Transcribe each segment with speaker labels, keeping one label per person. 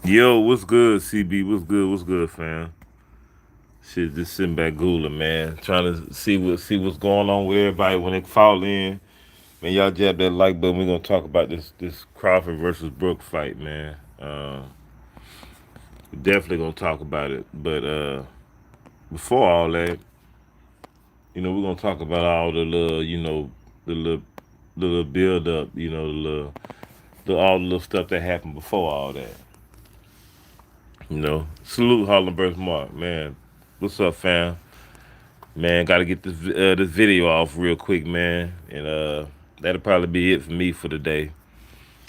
Speaker 1: Yo, what's good, CB? What's good? What's good, fam? Shit, just sitting back cooling, man. Trying to see what's going on with everybody when they fall in. Man, y'all jab that like button. We're gonna talk about this Crawford versus Brook fight, man. Definitely gonna talk about it. But before all that, we're gonna talk about all the little, the little build up, all the little stuff that happened before all that. Salute Harlem Burst Mark, man. What's up, fam? Man, got to get this video off real quick, man, and that'll probably be it for me for today.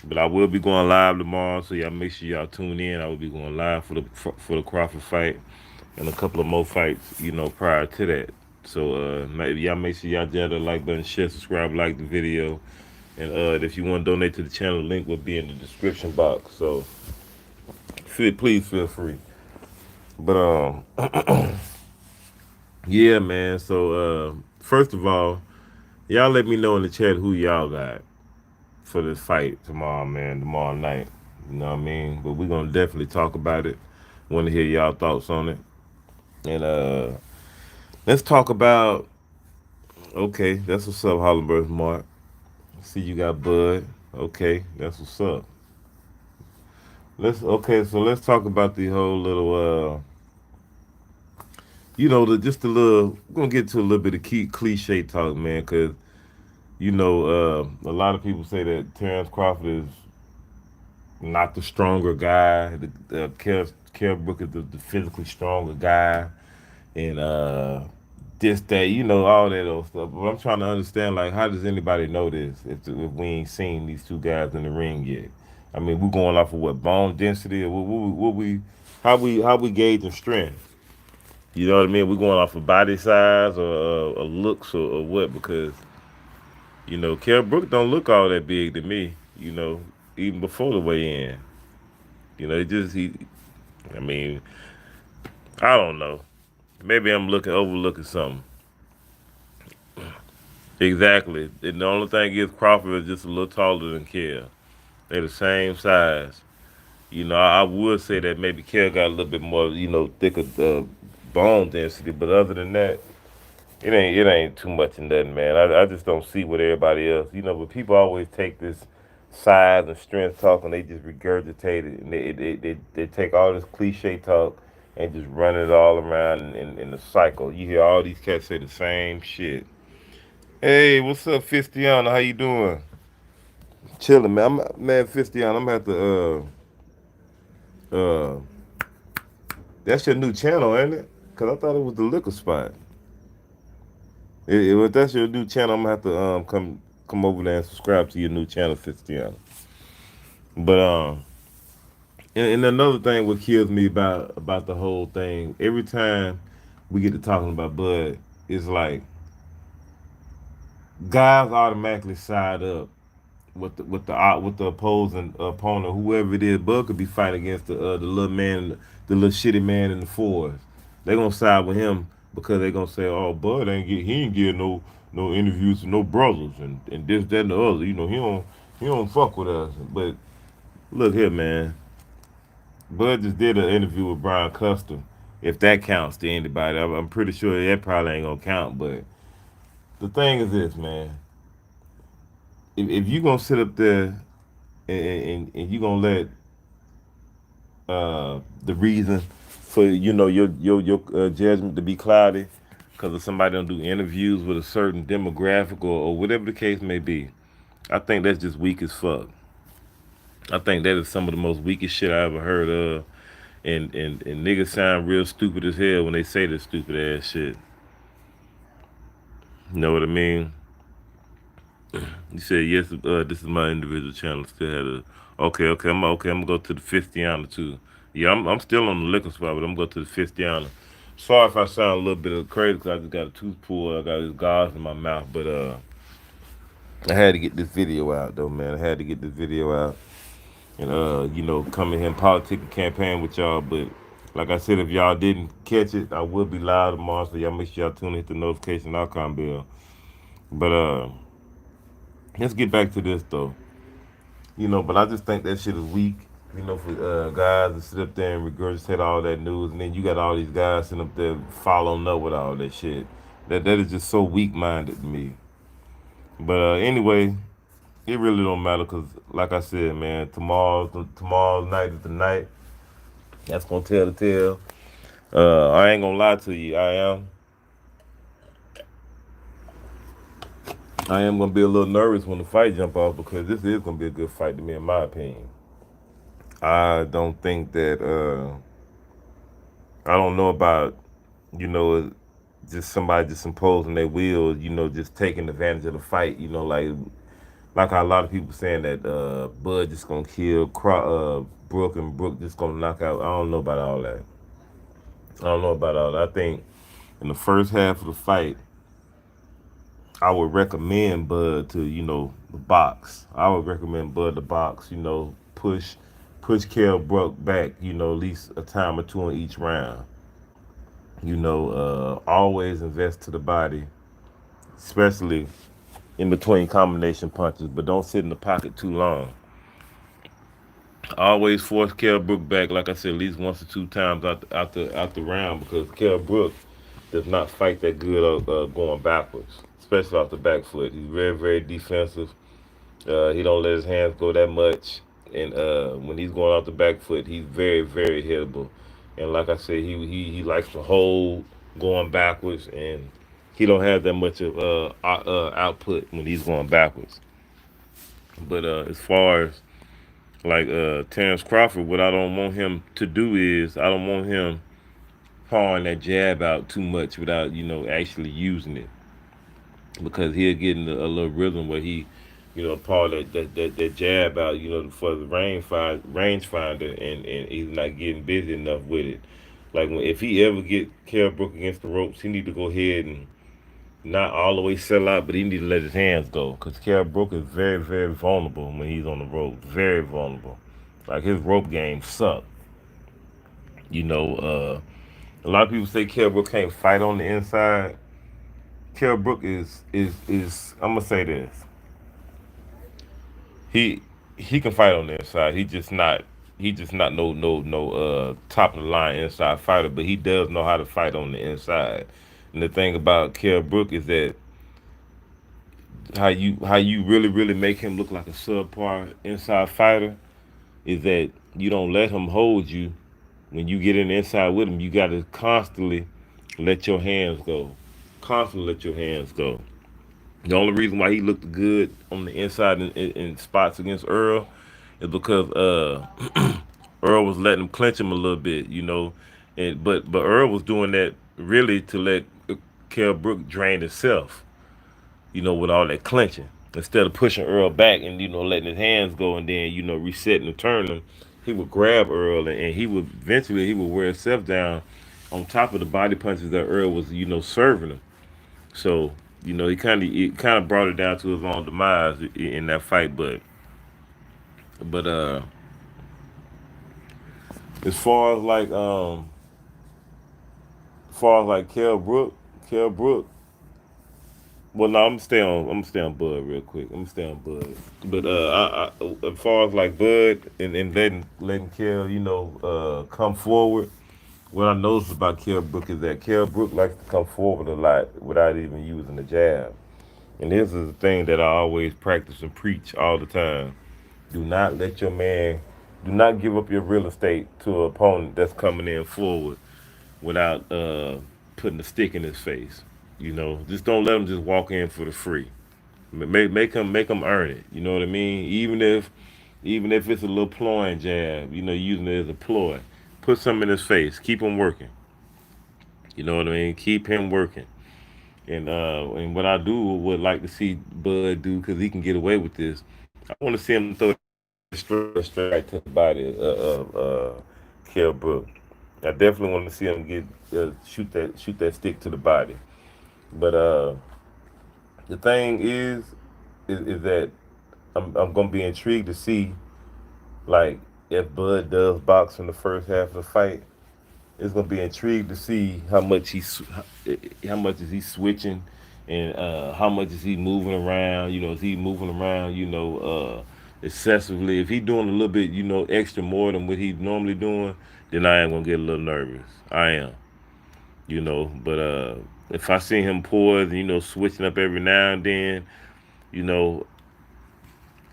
Speaker 1: But I will be going live tomorrow, so y'all make sure y'all tune in. I will be going live for the Crawford fight and a couple of more fights, prior to that. So maybe y'all make sure y'all hit the like button, share, subscribe, like the video, and if you want to donate to the channel, the link will be in the description box. So please feel free. But yeah, man. So first of all, y'all let me know in the chat who y'all got for this fight tomorrow, man, tomorrow night. You know what I mean? But we're gonna definitely talk about it. Want to hear y'all thoughts on it. And let's talk about okay, that's what's up, Hollenberg Mark. See you got Bud. Okay, that's what's up. So let's talk about the whole little just a little we're gonna get to a little bit of key cliche talk, man, cause a lot of people say that Terence Crawford is not the stronger guy. Kell Brook is the physically stronger guy, and this that all that old stuff. But I'm trying to understand, like, how does anybody know this if we ain't seen these two guys in the ring yet? I mean, we're going off of what bone density or how we gauging strength. You know what I mean? We're going off of body size or looks or what? Because Kell Brook don't look all that big to me. Even before the weigh in. It just he. I mean, I don't know. Maybe I'm looking overlooking something. Exactly. And the only thing is Crawford is just a little taller than Kell. They're the same size. I would say that maybe Kell got a little bit more, thicker bone density, but other than that, it ain't too much in that, man. I just don't see what everybody else, but people always take this size and strength talk and they just regurgitate it and they take all this cliche talk and just run it all around in the cycle. You hear all these cats say the same shit. Hey, what's up, Fistiana? How you doing? Chilling, man. Man, Fistiana, I'm gonna have to that's your new channel, ain't it? Cause I thought it was the liquor spot. If that's your new channel, I'm gonna have to come over there and subscribe to your new channel, Fistiana. But and another thing what kills me about the whole thing, every time we get to talking about Bud, it's like guys automatically side up with the opposing opponent, whoever it is. Bud could be fighting against the little man, the little shitty man in the fours. They gonna side with him because they gonna say, "Oh, Bud he ain't getting no interviews with no brothers and this that and the other. He don't fuck with us." But look here, man. Bud just did an interview with Brian Custer. If that counts to anybody, I'm pretty sure that probably ain't gonna count. But the thing is this, man. If you gonna sit up there and you gonna let the reason for your judgment to be cloudy because of somebody don't do interviews with a certain demographic or whatever the case may be, I think that's just weak as fuck. I think that is some of the most weakest shit I ever heard of. And niggas sound real stupid as hell when they say this stupid ass shit. You know what I mean? You said yes. This is my individual channel. Still had a okay. I'm gonna go to the 50 too. Yeah, I'm still on the liquor spot, but I'm gonna go to the 50. Sorry if I sound a little bit of crazy because I just got a tooth pulled. I got this gauze in my mouth, but I had to get this video out though, man. I had to get this video out and come in here and politic campaign with y'all. But like I said, if y'all didn't catch it, I will be live tomorrow, so y'all make sure y'all tune in, hit the notification icon bell. But let's get back to this though. But I just think that shit is weak. For guys to sit up there and regurgitate all that news, and then you got all these guys sitting up there following up with all that shit. That is just so weak minded to me. But anyway, it really don't matter because, like I said, man, tomorrow night is the night. That's gonna tell the tale. I ain't gonna lie to you. I am gonna be a little nervous when the fight jump off because this is gonna be a good fight to me, in my opinion. I don't think that. I don't know about you know just somebody just imposing their will. Just taking advantage of the fight. Like how a lot of people saying that Bud just gonna kill Brook and Brook just gonna knock out. I don't know about all that. I don't know about all that. I think in the first half of the fight, I would recommend Bud to the box. I would recommend Bud to box. Push Kell Brook back. At least a time or two in each round. Always invest to the body, especially in between combination punches, but don't sit in the pocket too long. Always force Kell Brook back, like I said, at least once or two times out the round because Kell Brook does not fight that good going backwards, especially off the back foot. He's very very defensive. He don't let his hands go that much, and when he's going off the back foot, he's very very hittable. And like I said, he likes to hold going backwards, and he don't have that much of output when he's going backwards. But as far as like Terence Crawford, what I don't want him to do is I don't want him pawing that jab out too much without actually using it because he'll get in a little rhythm where he paw that jab out for the range finder and he's not getting busy enough with it. Like if he ever get Kell Brook against the ropes, he need to go ahead and not all the way sell out, but he need to let his hands go because Kell Brook is very very vulnerable when he's on the ropes, very vulnerable. Like his rope game suck. You know, a lot of people say Kell Brook can't fight on the inside. Kell Brook is I'm gonna say this. He he can fight on the inside. He just not no top of the line inside fighter, but he does know how to fight on the inside. And the thing about Kell Brook is that how you really really make him look like a subpar inside fighter is that you don't let him hold you when you get in the inside with him. You got to constantly let your hands go. Constantly let your hands go. The only reason why he looked good on the inside in spots against Earl is because Earl was letting him clinch him a little bit, and but Earl was doing that really to let Kell Brook drain himself, with all that clenching. Instead of pushing Earl back and letting his hands go and then resetting and turning him, he would grab Earl and he would eventually he would wear himself down on top of the body punches that Earl was serving him. So he kind of brought it down to his own demise in that fight. But as far as like Kell Brook. Well, no, I'm gonna stay on Bud real quick. I'm gonna stay on Bud. But as far as like Bud and letting Kell come forward. What I noticed about Kell Brook is that Kell Brook likes to come forward a lot without even using the jab. And this is the thing that I always practice and preach all the time. Do not let your man, do not give up your real estate to an opponent that's coming in forward without putting a stick in his face. Just don't let him just walk in for the free. Make him earn it. You know what I mean? Even if it's a little ploying jab, using it as a ploy. Put something in his face. Keep him working. You know what I mean? Keep him working. And what I do would like to see Bud do because he can get away with this. I want to see him throw straight right to the body of Kell Brook. I definitely want to see him get shoot that stick to the body. But the thing is that I'm gonna be intrigued to see like if Bud does box in the first half of the fight. It's gonna be intrigued to see how much is he switching, and how much is he moving around. Is he moving around? excessively. If he doing a little bit, extra more than what he's normally doing, then I am gonna get a little nervous. I am, but if I see him poised, switching up every now and then, you know,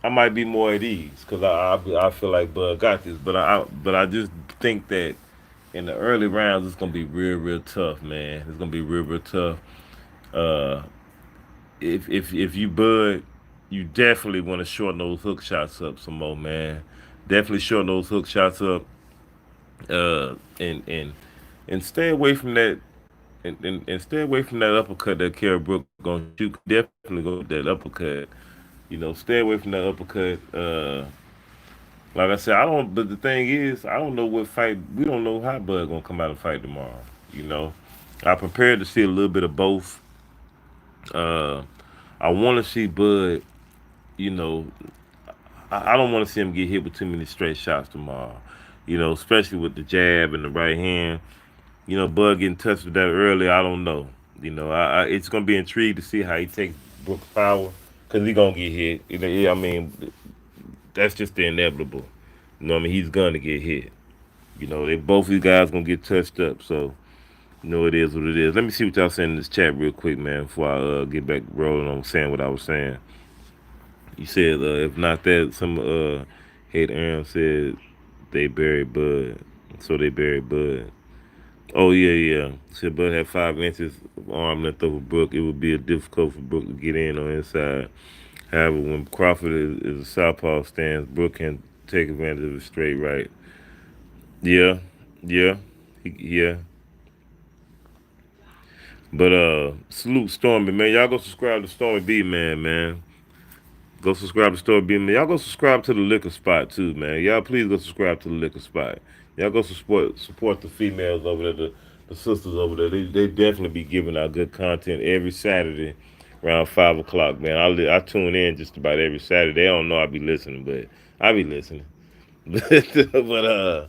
Speaker 1: I might be more at ease because I feel like Bud got this. But I just think that in the early rounds it's gonna be real tough, man. It's gonna be real tough. Uh, if you Bud, you definitely want to shorten those hook shots up some more, man. Definitely shorten those hook shots up. And stay away from that. And stay away from that uppercut that Kell Brook gonna shoot. Definitely go get that uppercut. Stay away from that uppercut. Like I said, I don't. But the thing is, I don't know what fight. We don't know how Bud gonna come out and fight tomorrow. You know, I prepared to see a little bit of both. Uh, I want to see Bud. You know, I don't want to see him get hit with too many straight shots tomorrow. Especially with the jab and the right hand. Bud getting touched with that early. I don't know. It's gonna be intrigued to see how he takes Brook's power because he gonna get hit. I mean, that's just the inevitable. He's gonna get hit. They both of these guys gonna get touched up. So it is what it is. Let me see what y'all saying in this chat real quick, man, before I get back rolling on saying what I was saying. You said if not that, some hate Aaron said they buried Bud, so they buried Bud. Oh yeah. Said Bud had 5 inches of arm length over Brook. It would be a difficult for Brook to get in on inside. However, when Crawford is a southpaw stance, Brook can take advantage of a straight right. Yeah, yeah, yeah. But salute Stormy, man. Y'all go subscribe to Stormy B, man. Go subscribe to Stormy B, man. Y'all go subscribe to the liquor spot too, man. Y'all please go subscribe to the liquor spot. Y'all go support the females over there, the sisters over there. They definitely be giving out good content every Saturday around 5 o'clock, man. I tune in just about every Saturday. They don't know I be listening, but I be listening. But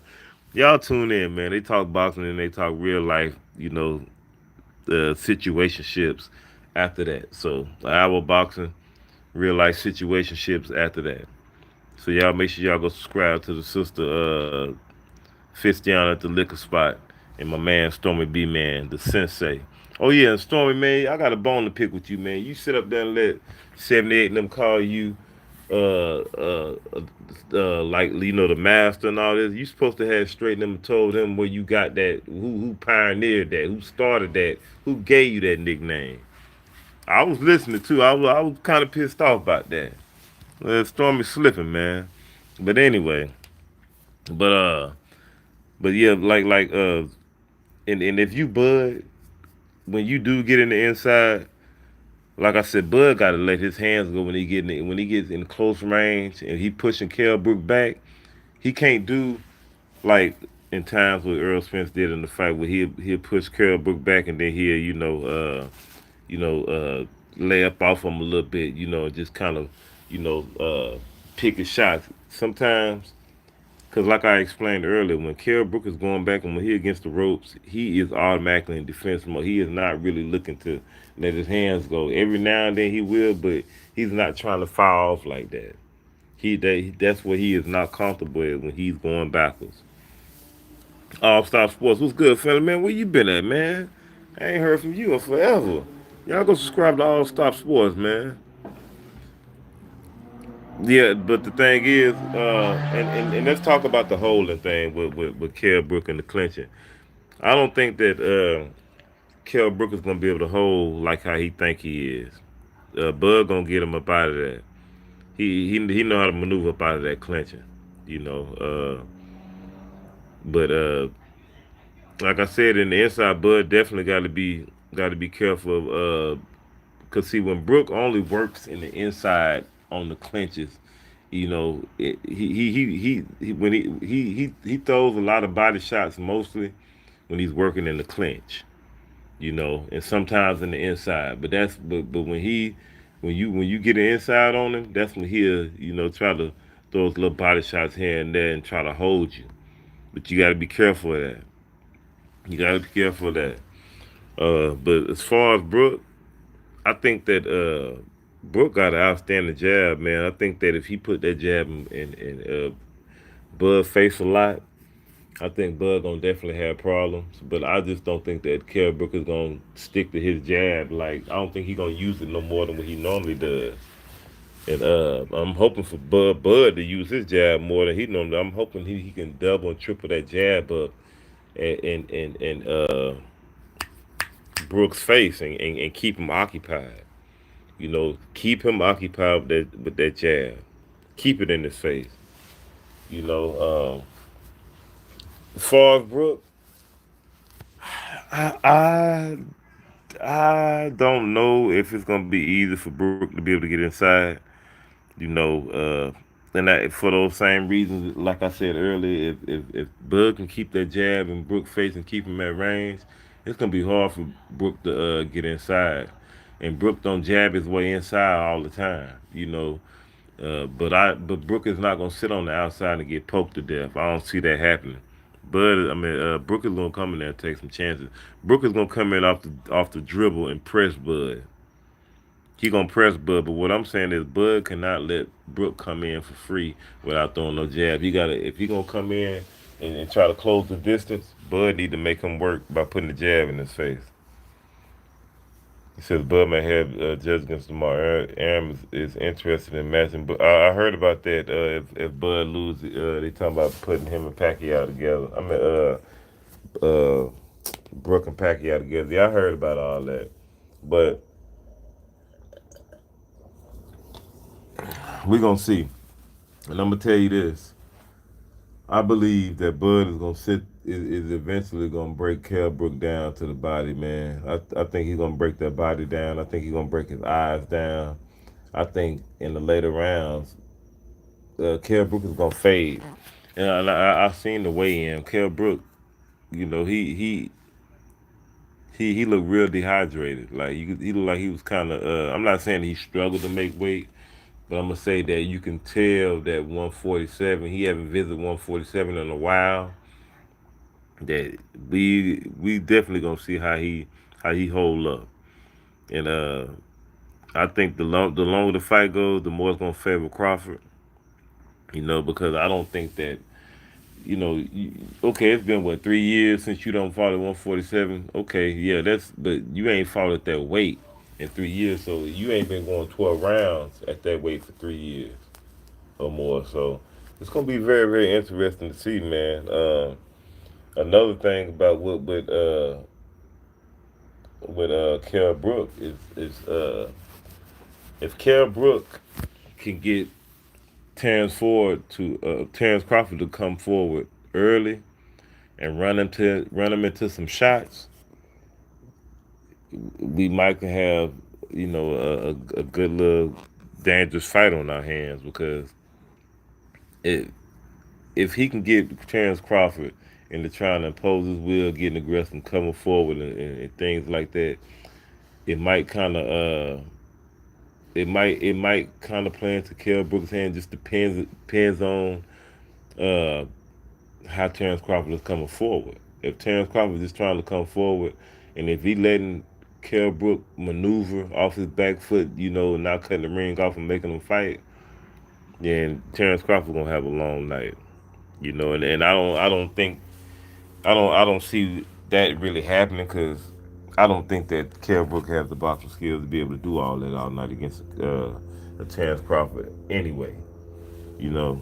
Speaker 1: y'all tune in, man. They talk boxing and they talk real life, situationships after that. So hour boxing, real life situationships after that. So y'all make sure y'all go subscribe to the sister Fitz down at the liquor spot and my man Stormy B man, the sensei. Oh yeah, and Stormy man, I got a bone to pick with you, man. You sit up there and let 78 and them call you like the master and all this. You supposed to have straightened them and told them where you got that, who pioneered that, who started that, who gave you that nickname. I was listening too. I was kind of pissed off about that. Stormy slipping, man. But anyway, but but yeah, and if you Bud, when you do get in the inside, like I said, Bud got to let his hands go when he gets in close range and he pushing Kell Brook back. He can't do like in times what Earl Spence did in the fight where he'll push Kell Brook back and then he'll lay up off him a little bit, just kind of pick his shots. Sometimes, because like I explained earlier, when Kell Brook is going back and when he against the ropes, he is automatically in defense mode. He is not really looking to let his hands go. Every now and then he will, but he's not trying to fire off like that. That's what he is not comfortable with when he's going backwards. All Stop Sports, what's good, fella, man? Where you been at, man? I ain't heard from you in forever. Y'all go subscribe to All Stop Sports, man. Yeah, but the thing is, and let's talk about the holding thing with Kell Brook and the clinching. I don't think that Kell Brook is gonna be able to hold like how he think he is. Bud gonna get him up out of that. He know how to maneuver up out of that clinching, you know. But like I said, in the inside, Bud definitely got to be careful of. Cause see, when Brook only works in the inside on the clinches, he when he throws a lot of body shots mostly when he's working in the clinch, and sometimes in the inside. But when you get the inside on him, that's when he'll try to throw those little body shots here and there and try to hold you. But you got to be careful of that. You got to be careful of that. But as far as Brook, I think that Brook got an outstanding jab, man. I think that if he put that jab in Bud face a lot, I think Bud gonna definitely have problems. But I just don't think that Kell Brook is gonna stick to his jab. Like I don't think he gonna use it no more than what he normally does. And I'm hoping for Bud to use his jab more than he normally. I'm hoping he can double and triple that jab up and Brook's face and keep him occupied. You know, keep him occupied with that jab. Keep it in his face. You know, as far as Brook, I, I I don't know if it's gonna be easy for Brook to be able to get inside. You know, and for those same reasons, like I said earlier, if Bud can keep that jab and Brook face and keep him at range, it's gonna be hard for Brook to get inside. And Brook don't jab his way inside all the time. You know, but Brook is not gonna sit on the outside and get poked to death. I don't see that happening. Brook is gonna come in there and take some chances. Brook is gonna come in off the dribble and press Bud. He gonna press Bud, but what I'm saying is Bud cannot let Brook come in for free without throwing no jab. He gotta if he gonna come in and try to close the distance, Bud need to make him work by putting the jab in his face. He says Bud may have judge against tomorrow. Aaron is interested in matching, but I heard about that. If Bud loses, they talking about putting him and Pacquiao together. I mean, Brook and Pacquiao together. Yeah, I heard about all that, but we gonna see. And I'm gonna tell you this: I believe that Bud is gonna is eventually gonna break Kell Brook down to the body, man. I think he's gonna break that body down. I think he's gonna break his eyes down. I think in the later rounds, Kell Brook is gonna fade. And I seen the weigh in. Kell Brook, you know, he looked real dehydrated. Like he looked like he was kind of. I'm not saying he struggled to make weight, but I'm gonna say that you can tell that 147. He haven't visited 147 in a while. That we definitely gonna see how he hold up. And I think the longer the fight goes, the more it's gonna favor Crawford. You know, because I don't think that okay, it's been what 3 years since you don't fought at 147. Okay, yeah, but you ain't fought at that weight in 3 years, so you ain't been going 12 rounds at that weight for 3 years or more. So it's gonna be very very interesting to see, man. Another thing about what with Kell Brook is if Kell Brook can get Terence Crawford to come forward early and run him into some shots, we might have a good little dangerous fight on our hands because it if he can get Terence Crawford into trying to impose his will, getting aggressive, coming forward, and things like that, it might kind of it might kind of play into Kell Brook's hand. Just depends on uh, how Terence Crawford is coming forward. If Terence Crawford is just trying to come forward, and if he letting Kell Brook maneuver off his back foot, not cutting the ring off and making him fight, then Terence Crawford gonna have a long night. And I don't see that really happening because I don't think that Kell Brook has the boxing skills to be able to do all that all night against a Terence Crawford anyway. You know,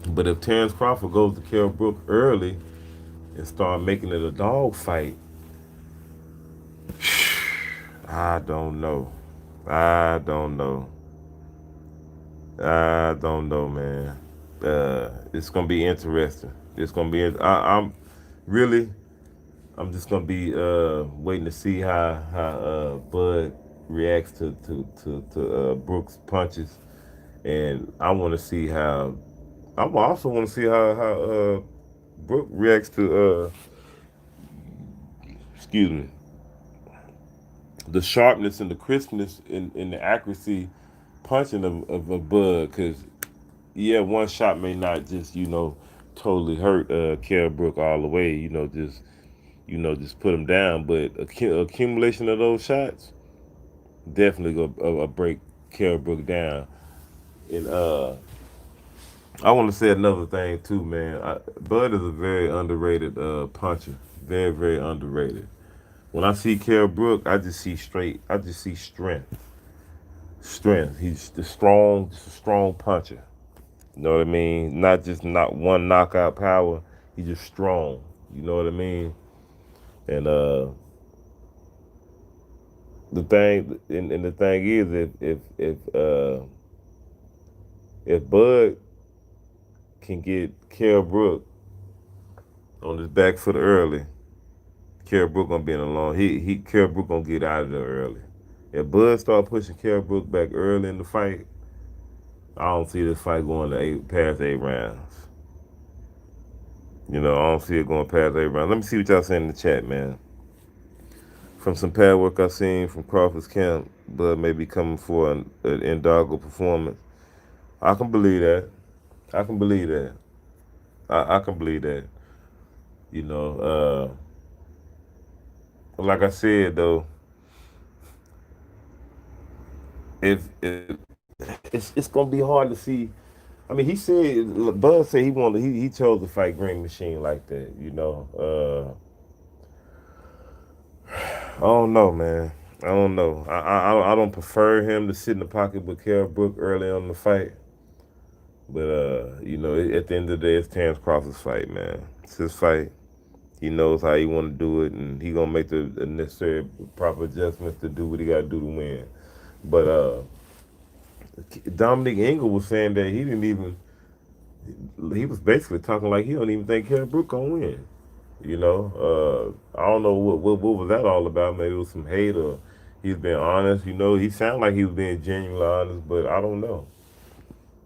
Speaker 1: but if Terence Crawford goes to Kell Brook early and start making it a dog fight, I don't know. I don't know. I don't know, man. It's gonna be interesting. It's gonna be. I'm really. I'm just gonna be waiting to see how Bud reacts to Brooks' punches, and I want to see how. I also want to see how Brook reacts to excuse me, the sharpness and the crispness and the accuracy punching of a Bud, because yeah, one shot may not just totally hurt Kell Brook all the way, just put him down, but accumulation of those shots definitely go break Kell Brook down. And I want to say another thing too, man. Bud is a very underrated puncher. Very, very underrated. When I see Kell Brook, I just see straight. I just see strength. Strength. He's the strong, just a strong puncher. You know what I mean? Not just not one knockout power. He's just strong. You know what I mean? And the thing, and the thing is, if Bud can get Kell Brook on his back foot early, Kell Brook gonna be in a long. He Kell Brook gonna get out of there early. If Bud start pushing Kell Brook back early in the fight, I don't see this fight going to past 8 rounds. You know, I don't see it going past 8 rounds. Let me see what y'all saying in the chat, man. From some pad work I seen from Crawford's camp, Bud may be coming for an inaugural performance. I can believe that. I can believe that. I can believe that. You know, like I said though, if it's gonna be hard to see. I mean, he said Bud said he chose to fight Green Machine like that. You know, I don't know, man. I don't know. I don't prefer him to sit in the pocket with Kell Brook early on the fight. But you know, at the end of the day, it's Terence Crawford's fight, man. It's his fight. He knows how he want to do it, and he gonna make the necessary proper adjustments to do what he got to do to win. But Dominic Engel was saying that he didn't even. He was basically talking like he don't even think Kell Brook gonna win. You know, I don't know what was that all about. Maybe it was some hate or he's been honest. You know, he sounded like he was being genuinely honest, but I don't know.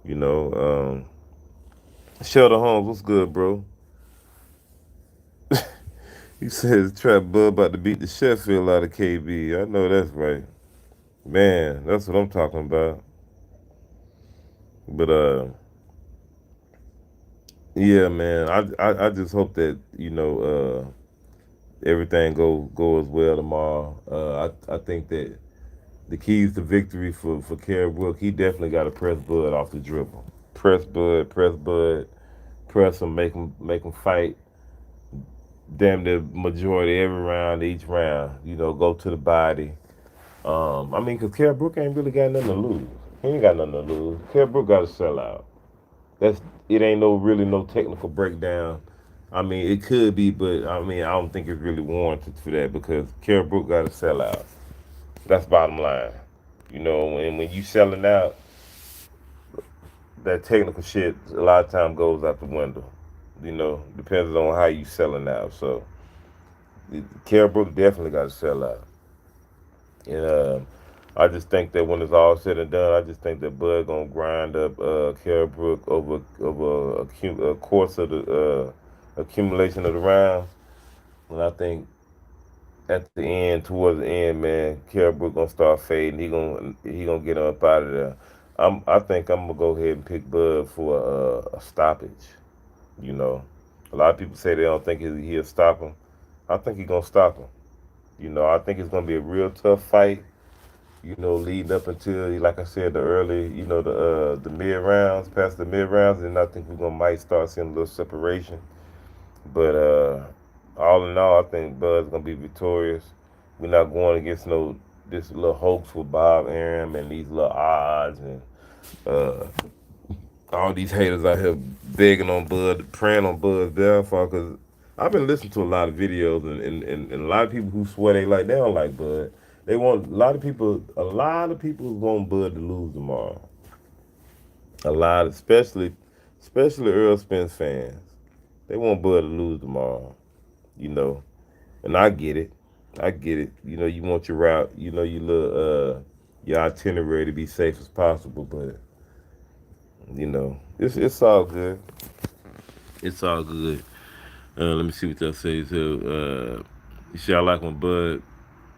Speaker 1: You know, Sheldon Holmes, what's good, bro? He says Trap Bud about to beat the Sheffield out of KB. I know that's right, man. That's what I'm talking about. But yeah, man. I just hope that everything go as well tomorrow. I think that the keys to victory for Kell Brook, he definitely got to press Bud off the dribble. Press Bud, press him, make him fight. Damn the majority every round, each round. You know, go to the body. I mean, cause Kell Brook ain't really got nothing to lose. He ain't got nothing to lose. Kell Brook got to sell out. That's it. Ain't no really no technical breakdown. I mean, it could be, but I mean, I don't think it's really warranted for that because Kell Brook got to sell out. That's bottom line. You know, and when you selling out, that technical shit a lot of time goes out the window. You know, depends on how you selling out. So, Kell Brook definitely got to sell out. And I just think that when it's all said and done, I just think that Bud gonna grind up Kell Brook over a course of the accumulation of the rounds. And I think at the end, towards the end, man, Kell Brook gonna start fading. He gonna get up out of there. I think I'm gonna go ahead and pick Bud for a stoppage. You know, a lot of people say they don't think he'll stop him. I think he's gonna stop him. You know, I think it's gonna be a real tough fight. You know, leading up until, like I said, the early, the mid rounds, past the mid rounds, and I think we're gonna might start seeing a little separation. But all in all, I think Bud's gonna be victorious. We're not going against no this little hoax with Bob Arum and these little odds and uh, all these haters out here begging on Bud, praying on Bud's downfall. Cause I've been listening to a lot of videos and a lot of people who swear they don't like Bud. They want a lot of people want Bud to lose tomorrow. A lot, especially Earl Spence fans. They want Bud to lose tomorrow. You know, and I get it. I get it. You know, you want your route. You know, your itinerary to be safe as possible. But it's all good. It's all good. Let me see what that says here. You see, I like when Bud.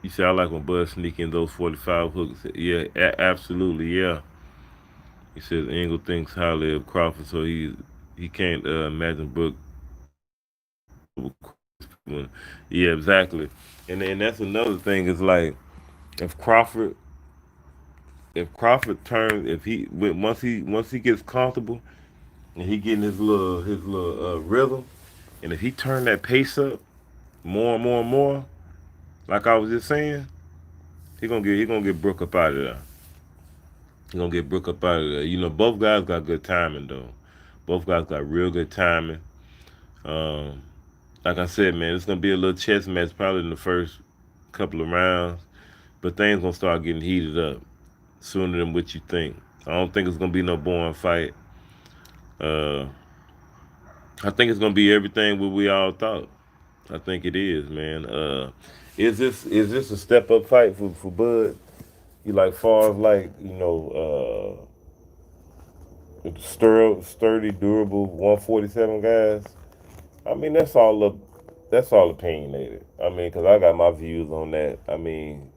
Speaker 1: You see, I like when Bud sneak in those 45 hooks. Yeah, absolutely. Yeah. He says Engel thinks highly of Crawford, so he can't imagine Brook. Yeah, exactly. And that's another thing is like if Crawford if Crawford turns, if he once he gets comfortable and he getting his little rhythm, and if he turn that pace up more and more and more, like I was just saying, he gonna get Brook up out of there. He gonna get Brook up out of there. You know, both guys got good timing though. Both guys got real good timing. Um, like I said, man, it's gonna be a little chess match probably in the first couple of rounds, but things gonna start getting heated up sooner than what you think. I don't think it's gonna be no boring fight. Uh, I think it's gonna be everything what we all thought. I think it is, man. Is this a step up fight for Bud? You like far as like sturdy, durable 147 guys. I mean that's all opinionated. I mean, cause I got my views on that. I mean,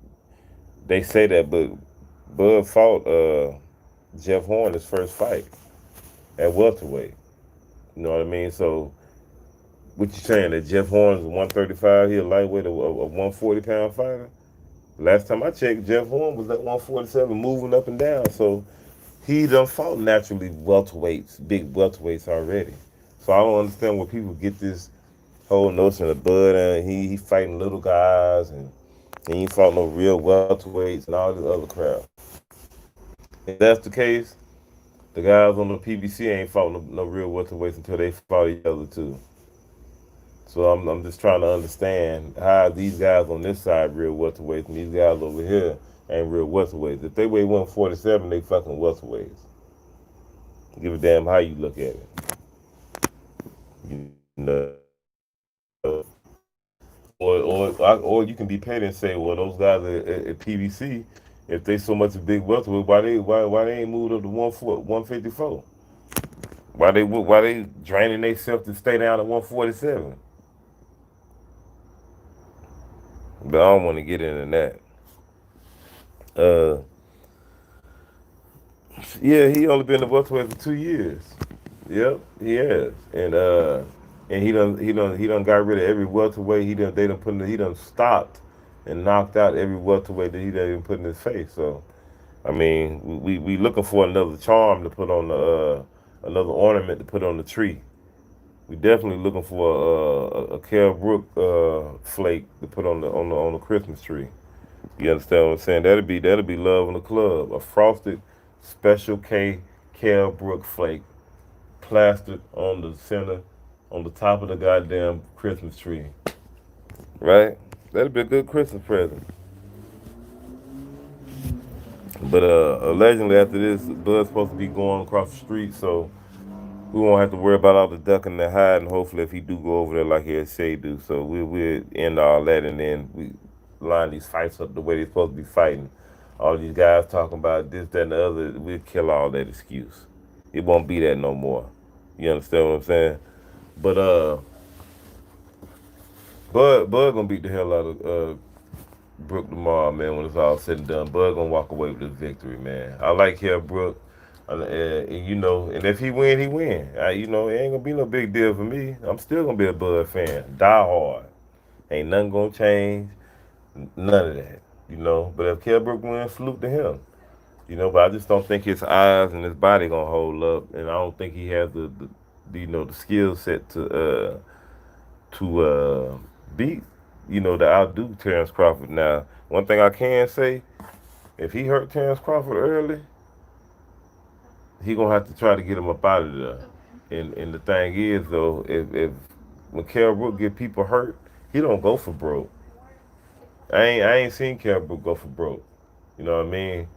Speaker 1: they say that, but Bud fought Jeff Horn his first fight at welterweight. You know what I mean? So what you saying that Jeff Horn's 135? He a lightweight, a 140 pound fighter. Last time I checked, Jeff Horn was at 147, moving up and down. So he done fought naturally welterweights, big welterweights already. So I don't understand where people get this whole notion of Bud and he fighting little guys and he ain't fought no real welterweights and all this other crap. If that's the case, the guys on the PBC ain't fought no real welterweights until they fought each other too. So I'm just trying to understand how these guys on this side real welterweights and these guys over here ain't real welterweights. If they weigh 147, they fucking welterweights. Give a damn how you look at it. You know, or you can be petty and say, well, those guys at PBC, if they so much a big welterweight, why they ain't moved up to 154? Why they draining themselves to stay down at 147? But I don't want to get into that. Uh, yeah, he only been a welterweight for 2 years. Yep, he has, and he done got rid of every welterweight. He done stopped and knocked out every welterweight that he done put in his face. So I mean, we looking for another charm to put on the another ornament to put on the tree. We definitely looking for a Kell Brook flake to put on the Christmas tree. You understand what I'm saying? That'll be love in the club. A frosted special K Kell Brook flake plastered on the center, on the top of the goddamn Christmas tree. Right? That'd be a good Christmas present. But allegedly after this, Bud's supposed to be going across the street, so we won't have to worry about all the ducking and hiding. Hopefully, if he do go over there like he say do, so we'll end all that and then we line these fights up the way they're supposed to be fighting. All these guys talking about this, that, and the other, we'll kill all that excuse. It won't be that no more. You understand what I'm saying? But Bud gonna beat the hell out of Brook tomorrow, man. When it's all said and done, Bud gonna walk away with this victory, man. I like Kell Brook, and if he win, he win. It ain't gonna be no big deal for me. I'm still gonna be a Bud fan, die hard. Ain't nothing gonna change, none of that. But if Kell Brook wins, salute to him. But I just don't think his eyes and his body gonna hold up, and I don't think he has the skill set to beat, to outdo Terence Crawford. Now, one thing I can say, if he hurt Terence Crawford early, he gonna have to try to get him up out of there. And the thing is though, if when Kell Brook get people hurt, he don't go for broke. I ain't seen Kell Brook go for broke. You know what I mean?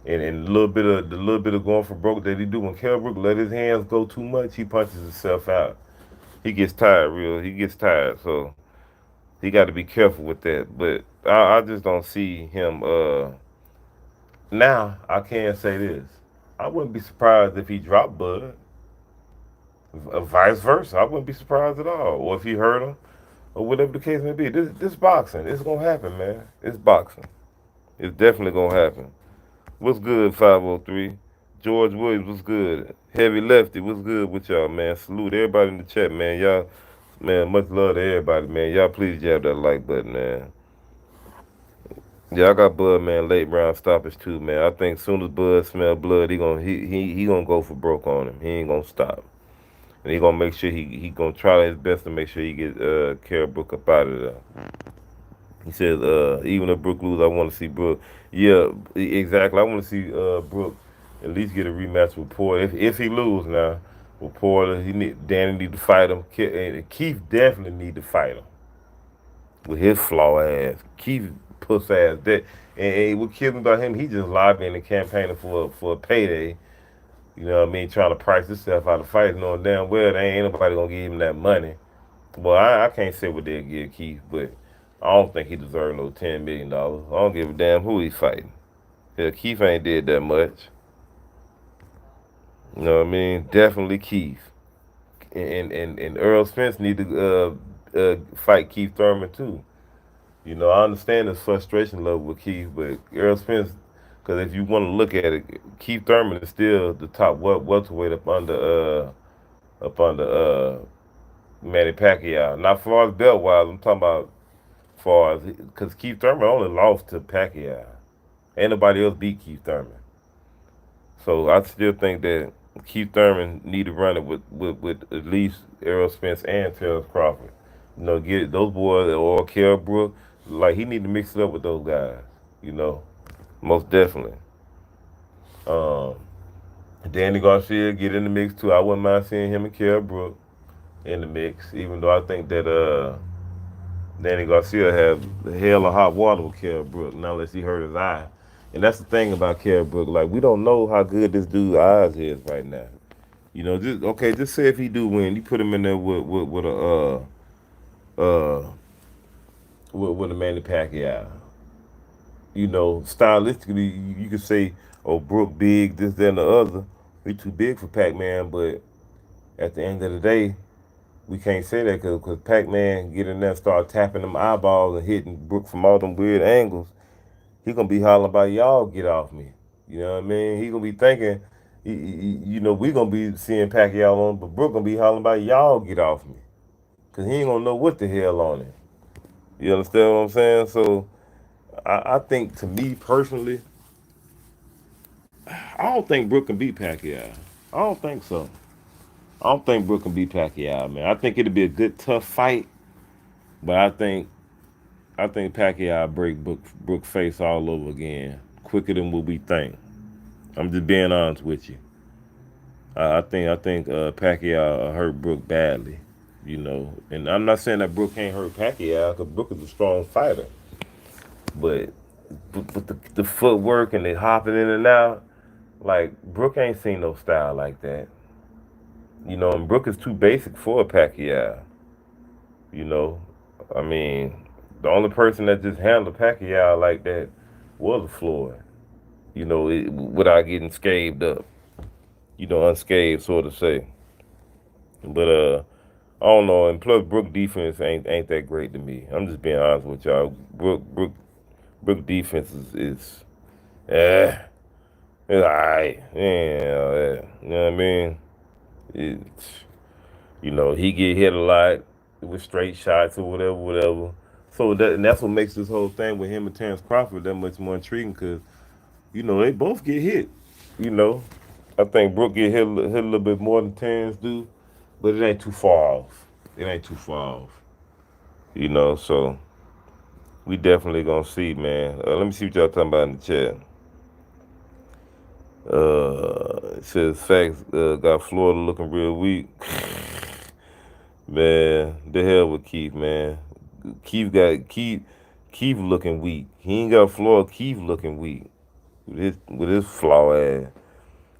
Speaker 1: And the little bit of going for broke that he do when Kell Brook let his hands go too much, he punches himself out. He gets tired, so he got to be careful with that. But I just don't see him. Now I can say this: I wouldn't be surprised if he dropped Bud. Vice versa, I wouldn't be surprised at all. Or if he hurt him, or whatever the case may be. This boxing, it's gonna happen, man. It's boxing. It's definitely gonna happen. What's good, 503? George Williams, what's good? Heavy Lefty, what's good with y'all, man? Salute everybody in the chat, man. Y'all, man, much love to everybody, man. Y'all please jab that like button, man.
Speaker 2: Yeah, I got Bud, man, late round stoppage too, man. I think soon as Bud smell blood, he gonna go for broke on him. He ain't gonna stop. And he gonna make sure he gonna try his best to make sure he get Kell Brook up out of there. He says, even if Brook lose, I want to see Brook. Yeah, exactly. I want to see Brook at least get a rematch with Porter. If he lose now with Porter, Danny need to fight him. And Keith definitely need to fight him with his flaw ass. Keith puss ass. And what kills me about him, he just lobbying and campaigning for a payday. You know what I mean? Trying to price himself out of fights, knowing damn well there ain't nobody gonna give him that money. Well, I can't say what they'll give Keith, but I don't think he deserves no $10 million. I don't give a damn who he fighting. Yeah, Keith ain't did that much. You know what I mean? Definitely Keith. And Earl Spence need to fight Keith Thurman too. You know, I understand his frustration level with Keith, but Earl Spence, because if you want to look at it, Keith Thurman is still the top welterweight up under Manny Pacquiao. Not far as belt wise, I'm talking about far as because Keith Thurman only lost to Pacquiao. Ain't nobody else beat Keith Thurman. So I still think that Keith Thurman need to run it with at least Errol Spence and Terence Crawford. You know, get those boys or Kell Brook. Like he need to mix it up with those guys. You know, most definitely. Um, Danny Garcia get in the mix too. I wouldn't mind seeing him and Kell Brook in the mix, even though I think that Danny Garcia had the hell of hot water with Kell Brook, not unless he hurt his eye. And that's the thing about Kell Brook. Like we don't know how good this dude's eyes is right now. You know, just okay. Just say if he do win, you put him in there with a uh with a Manny Pacquiao. You know, stylistically, you could say, oh, Brook big, this, that, and the other. He too big for Pac Man, but at the end of the day, we can't say that because Pac Man get in there and start tapping them eyeballs and hitting Brook from all them weird angles. He gonna be hollering about y'all get off me. You know what I mean? He gonna be thinking, you know, we gonna be seeing Pacquiao on, but Brook gonna be hollering about y'all get off me, cause he ain't gonna know what the hell on it. You understand what I'm saying? So I think to me personally, I don't think Brook can beat Pacquiao. I don't think so. I don't think Brook can beat Pacquiao, man. I think it'll be a good tough fight, but I think Pacquiao break Brook face all over again quicker than what we think. I'm just being honest with you. I think Pacquiao hurt Brook badly, you know. And I'm not saying that Brook can't hurt Pacquiao because Brook is a strong fighter, but with the footwork and the hopping in and out, like Brook ain't seen no style like that, you know. And Brook is too basic for a Pacquiao, you know. I mean, the only person that just handled Pacquiao like that was Floyd, you know, without getting scathed up, you know, unscathed, so to say. But I don't know. And plus, Brook defense ain't that great to me. I'm just being honest with y'all. Brook defense is eh, it's alright. Yeah, you know what I mean. It's, you know, he get hit a lot with straight shots or whatever. So that's what makes this whole thing with him and Terence Crawford that much more intriguing because you know they both get hit. You know, I think Brook get hit a little bit more than Terence do, but it ain't too far off. It ain't too far off. You know, so we definitely gonna see, man. Let me see what y'all talking about in the chat. It says facts got Florida looking real weak. Man, the hell with Keith, man. Keith looking weak. He ain't got Florida. Keith looking weak with his flaw ass.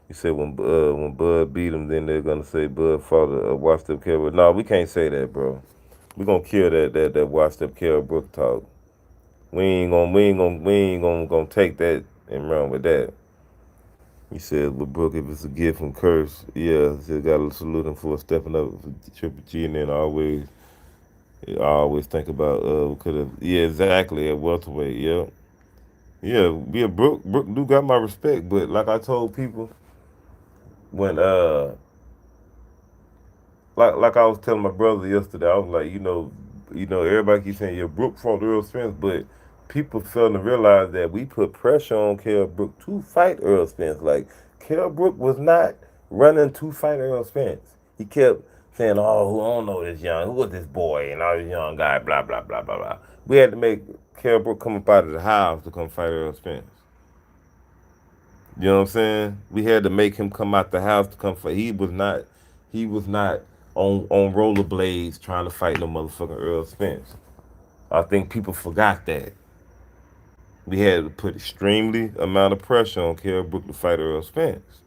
Speaker 2: He said when Bud beat him, then they're gonna say Bud fought a washed up Kell. No, we can't say that, bro. We gonna kill that washed up Kell Brook talk. We ain't gonna take that and run with that. He said with Brook, if it's a gift from Curse, yeah, just gotta salute him for stepping up for Triple G, and then I always think about could have, yeah, exactly, at welterweight, yeah. Yeah, Brook do got my respect, but like I told people when like I was telling my brother yesterday, I was like, everybody keeps saying, yeah, Brook fought Earl Spence, but people failing to realize that we put pressure on Kell Brook to fight Earl Spence. Like, Kell Brook was not running to fight Earl Spence. He kept saying, "Oh, who I don't know this young, who is this boy and all this young guy, blah blah blah blah blah." We had to make Kell Brook come up out of the house to come fight Earl Spence. You know what I'm saying? We had to make him come out the house to come fight. He was not on rollerblades trying to fight no motherfucking Earl Spence. I think people forgot that. We had to put extremely amount of pressure on Kell Brook to fight Earl Spence.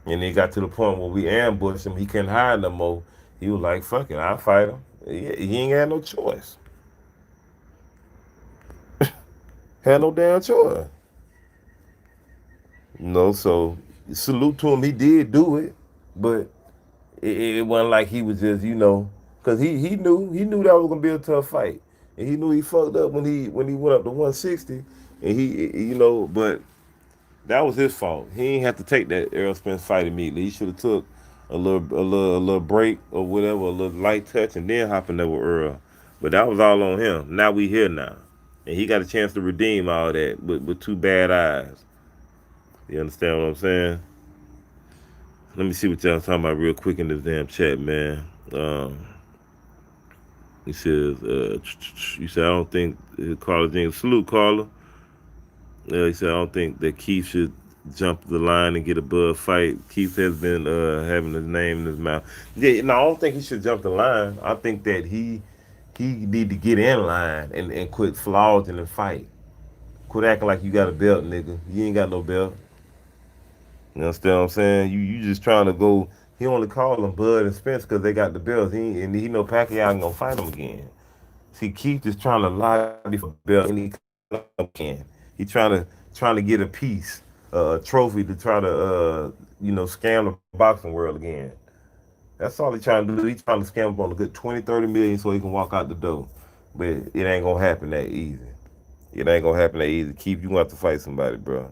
Speaker 2: And it got to the point where we ambushed him. He couldn't hide no more. He was like, fuck it, I'll fight him. He ain't had no choice. Had no damn choice. So salute to him. He did do it. But it wasn't like he was just, because he knew that was gonna be a tough fight, and he knew he fucked up when he went up to 160, and but that was his fault. He ain't have to take that Errol Spence fight immediately. He should have took a little break or whatever, a little light touch, and then hop in there with Earl. But that was all on him. Now we here now, and he got a chance to redeem all that with two bad eyes. You understand what I'm saying? Let me see what y'all talking about real quick in this damn chat, man. He says, you said, I don't think Carla Jenkins, salute Carla. He said, I don't think that Keith should jump the line and get a bud fight. Keith has been having his name in his mouth. Yeah, no, I don't think he should jump the line. I think that he need to get in line and quit flogging and fight. Quit acting like you got a belt, nigga. You ain't got no belt. You understand what I'm saying? You just trying to go. He only called them Bud and Spence because they got the belts. He know Pacquiao ain't gonna fight him again. See, Keith is trying to lobby for the belt any can. He trying to get a piece, a trophy to try to scam the boxing world again. That's all he trying to do. He trying to scam up on a good 20, 30 million so he can walk out the door. But it ain't gonna happen that easy. It ain't gonna happen that easy. Keith, you gonna have to fight somebody, bro.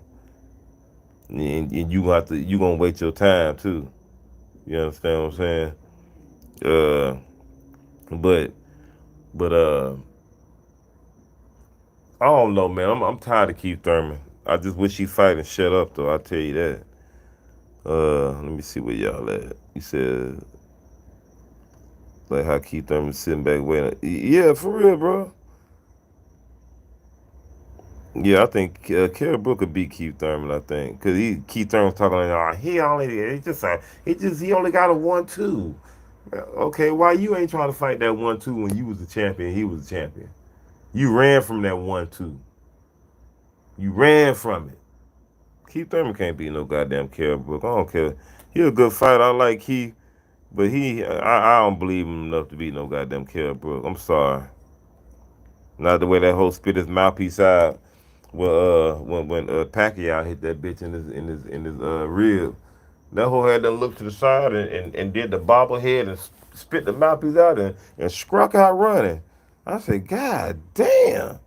Speaker 2: And you gonna wait your time too. You understand what I'm saying? Uh, but but I don't know, man. I'm tired of Keith Thurman. I just wish he'd fight and shut up, though. I tell you that. Let me see where y'all at. He said like how Keith Thurman sitting back waiting. Yeah, for real, bro. Yeah, I think Kell Brook could beat Keith Thurman. I think because Keith Thurman was talking like, oh, he only got a 1-2. Okay, why you ain't trying to fight that 1-2 when you was the champion? He was the champion. You ran from that 1-2. You ran from it. Keith Thurman can't beat no goddamn Kell Brook. I don't care. He a good fighter. I like Keith, but I don't believe him enough to beat no goddamn Kell Brook. I'm sorry. Not the way that whole spit his mouthpiece out. Well, when Pacquiao hit that bitch in his rib, that whole had done looked to the side and did the bobblehead and spit the mouthpiece out and struck out running. I said, God damn,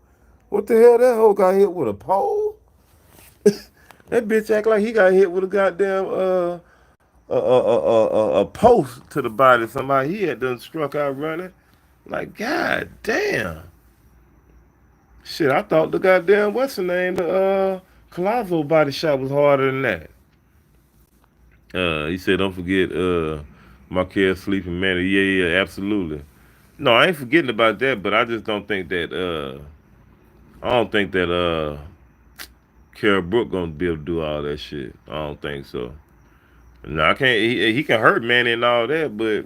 Speaker 2: what the hell? That whole got hit with a pole? That bitch act like he got hit with a goddamn a post to the body. Somebody he had done struck out running. Like, God damn. Shit, I thought the goddamn what's the name? The Colazo body shot was harder than that. He said, don't forget Marquez sleeping man. Yeah, absolutely. No, I ain't forgetting about that, but I just don't think that I don't think that Kell Brook gonna be able to do all that shit. I don't think so. No, I can't. He can hurt Manny and all that, but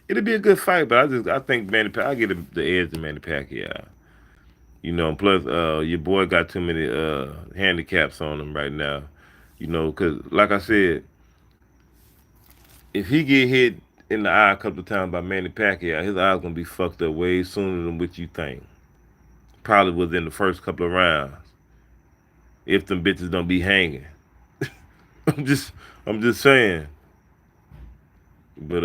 Speaker 2: it'll be a good fight. But I think I get the edge to Manny Pacquiao. Plus your boy got too many handicaps on him right now. Because like I said, if he get hit in the eye a couple of times by Manny Pacquiao, his eyes gonna be fucked up way sooner than what you think. Probably within the first couple of rounds, if them bitches don't be hanging. I'm just, I'm just saying. But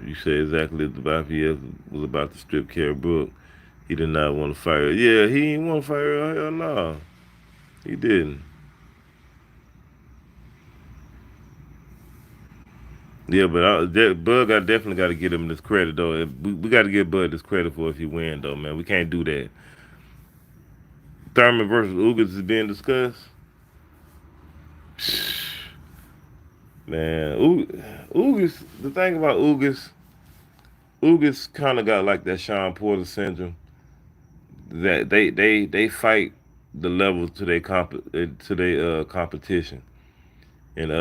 Speaker 2: you say exactly if the YPF was about to strip Kell Brook, he did not want to fight her. Yeah, he didn't want to fight her. Hell no, he didn't.
Speaker 1: Yeah, but Bud got definitely got to get him this credit though. We got to give Bud this credit for if he win though, man. We can't do that. Thurman versus Ugas is being discussed. Man, Ugas. The thing about Ugas kind of got like that Sean Porter syndrome. That they fight the level to their competition. And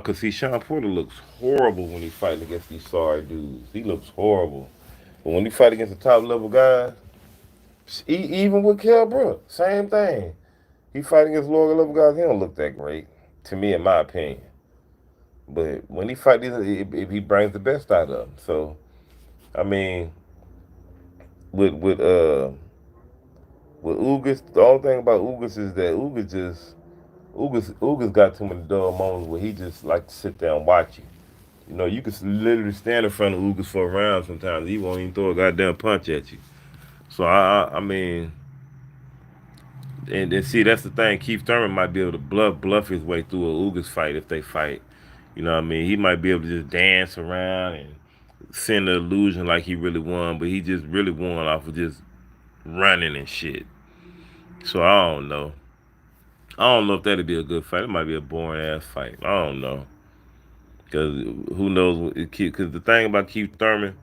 Speaker 1: cause see, Sean Porter looks horrible when he fighting against these sorry dudes. He looks horrible. But when he fight against the top level guys, even with Kell Brook, same thing. He fighting against lower level guys, he don't look that great, to me, in my opinion. But when he fight these, he brings the best out of them. So I mean, with with uh with Ugas, the only thing about Ugas is that Ugas got too many dull moments where he just like to sit there and watch you. You know, you can literally stand in front of Ugas for a round sometimes. He won't even throw a goddamn punch at you. So I mean, and see that's the thing. Keith Thurman might be able to bluff his way through a Ugas fight if they fight. You know what I mean? He might be able to just dance around and send the illusion like he really won, but he just really won off of just running and shit. So I don't know. I don't know if that'd be a good fight. It might be a boring ass fight. I don't know. Because who knows? Because the thing about Keith Thurman,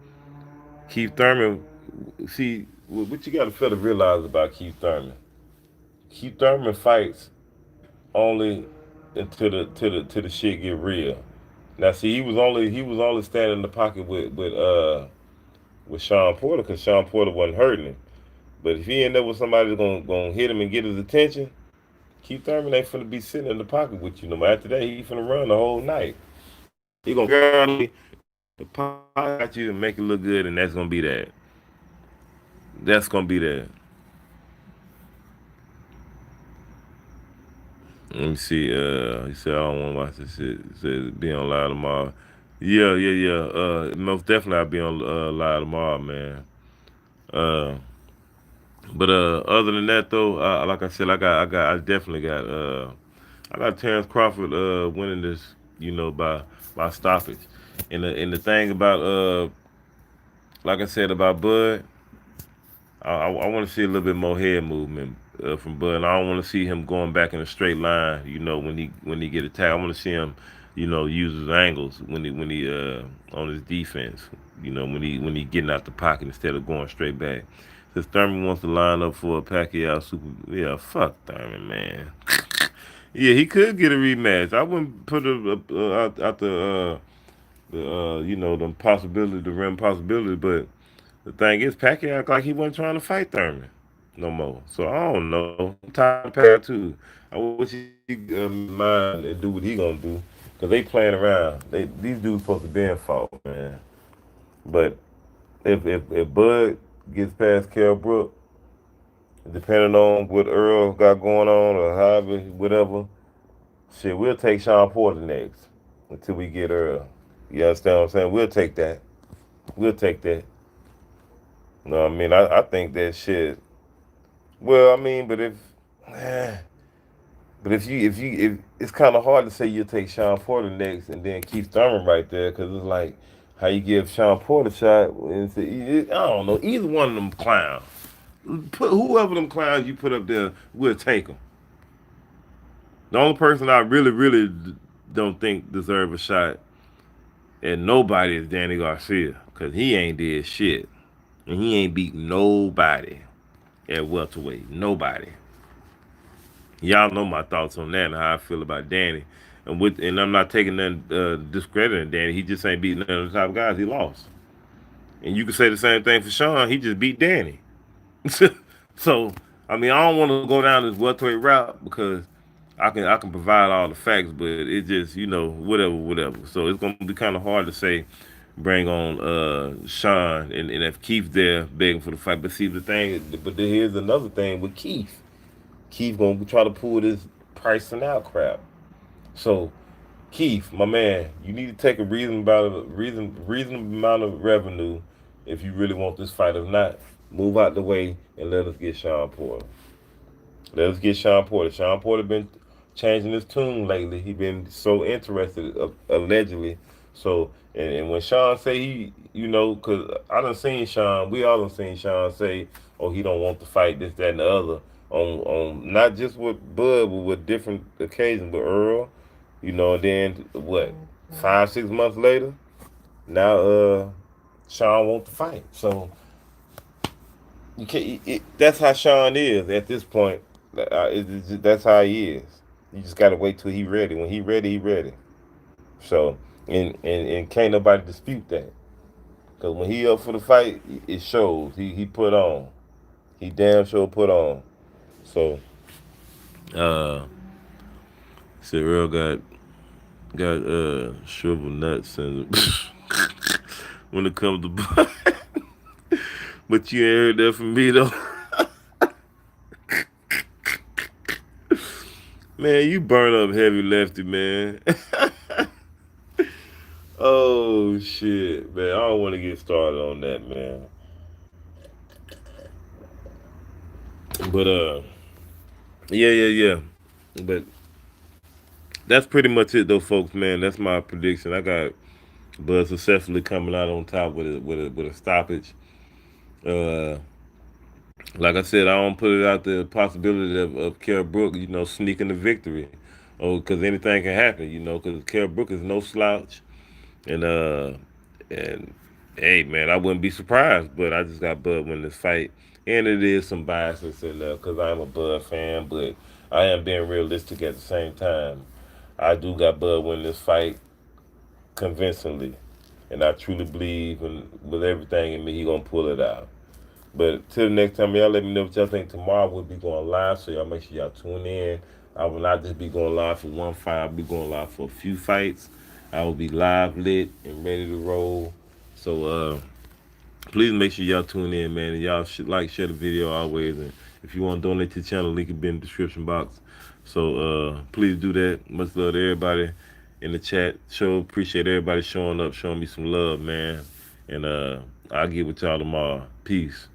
Speaker 1: see, what you got to feel to realize about Keith Thurman. Keith Thurman fights only until the shit get real. Now, see, he was only standing in the pocket with Sean Porter because Sean Porter wasn't hurting him. But if he end up with somebody that's gonna hit him and get his attention, Keith Thurman ain't finna be sitting in the pocket with you no more. After that, he finna run the whole night. He gonna guarantee the pocket got you to make it look good, and that's gonna be that. That's gonna be that. Let me see. He said I don't want to watch this shit. He said be on live tomorrow. Yeah, yeah, yeah. Most definitely I'll be on live tomorrow, man. Uh, but other than that though, like I said, I definitely I got Terence Crawford winning this, by stoppage. And the thing about like I said about Bud, I want to see a little bit more head movement from Bud. And I don't want to see him going back in a straight line. When he get attacked, I want to see him, use his angles when he on his defense. When he getting out the pocket instead of going straight back. Since Thurman wants to line up for a Pacquiao super, yeah, fuck Thurman, man. Yeah, he could get a rematch. I wouldn't put it out the possibility, the rim possibility, but the thing is, Pacquiao act like he wasn't trying to fight Thurman no more. So I don't know. I'm tired of Pacquiao too. I wish he mind and do what he gonna do, cause they playing around. These dudes supposed to be in fault, man. But if Bud gets past Kell Brook, depending on what Earl got going on or however whatever, shit, we'll take Sean Porter next until we get Earl. You understand what I'm saying? We'll take that. We'll take that. You know what I mean? I think that shit. Well, I mean, but if it's kind of hard to say you'll take Sean Porter next and then Keith Thurman right there because it's like how you give Sean Porter a shot and say, I don't know, either one of them clowns. Put whoever them clowns you put up there, we'll take them. The only person I really don't think deserve a shot and nobody is Danny Garcia because he ain't did shit and he ain't beat nobody at welterweight. Nobody. Y'all know my thoughts on that and how I feel about Danny. And I'm not taking nothing discrediting Danny. He just ain't beating none of the top guys. He lost. And you can say the same thing for Sean. He just beat Danny. So I mean, I don't want to go down this welterweight route because I can provide all the facts, but it just whatever. So it's gonna be kind of hard to say bring on Sean and if Keith there begging for the fight. But see the thing, but here's another thing with Keith. Keith gonna try to pull this pricing out crap. So Keith, my man, you need to take a reasonable amount of revenue if you really want this fight. If not, move out the way and let us get Sean Porter. Let us get Sean Porter. Sean Porter been changing his tune lately. He been so interested, allegedly,
Speaker 2: So and when Sean say he, cause I done seen Sean, we all done seen Sean say, oh, he don't want to fight this, that, and the other on not just with Bud, but with different occasions with Earl, and then what, 5 6 months later, now Sean want to fight. So you can't. That's how Sean is at this point. That's how he is. You just gotta wait till he ready. When he ready, he ready. So and can't nobody dispute that. Cause when he up for the fight, it shows. He put on. He damn sure put on. So
Speaker 1: Uh, said Earl got shriveled nuts and when it comes to but you ain't heard that from me though. Man, you burn up heavy lefty, man. Oh shit, man. I don't want to get started on that, man. But yeah. But that's pretty much it though, folks, man. That's my prediction. I got Bud successfully coming out on top with a stoppage. Uh like I said, I don't put it out the possibility of Kell Brook, sneaking the victory. Oh, because anything can happen, because Kell Brook is no slouch. And and hey man, I wouldn't be surprised, but I just got Bud win this fight. And it is some biases in there because I'm a Bud fan, but I am being realistic at the same time. I do got Bud win this fight convincingly. And I truly believe with everything in me, he gonna pull it out. But till the next time, y'all let me know what y'all think. Tomorrow we'll be going live, so y'all make sure y'all tune in. I will not just be going live for one fight. I'll be going live for a few fights. I will be live, lit, and ready to roll. So please make sure y'all tune in, man. And y'all should like, share the video always. And if you want to donate to the channel, link will be in the description box. So please do that. Much love to everybody in the chat. Appreciate everybody showing up, showing me some love, man. And I'll get with y'all tomorrow. Peace.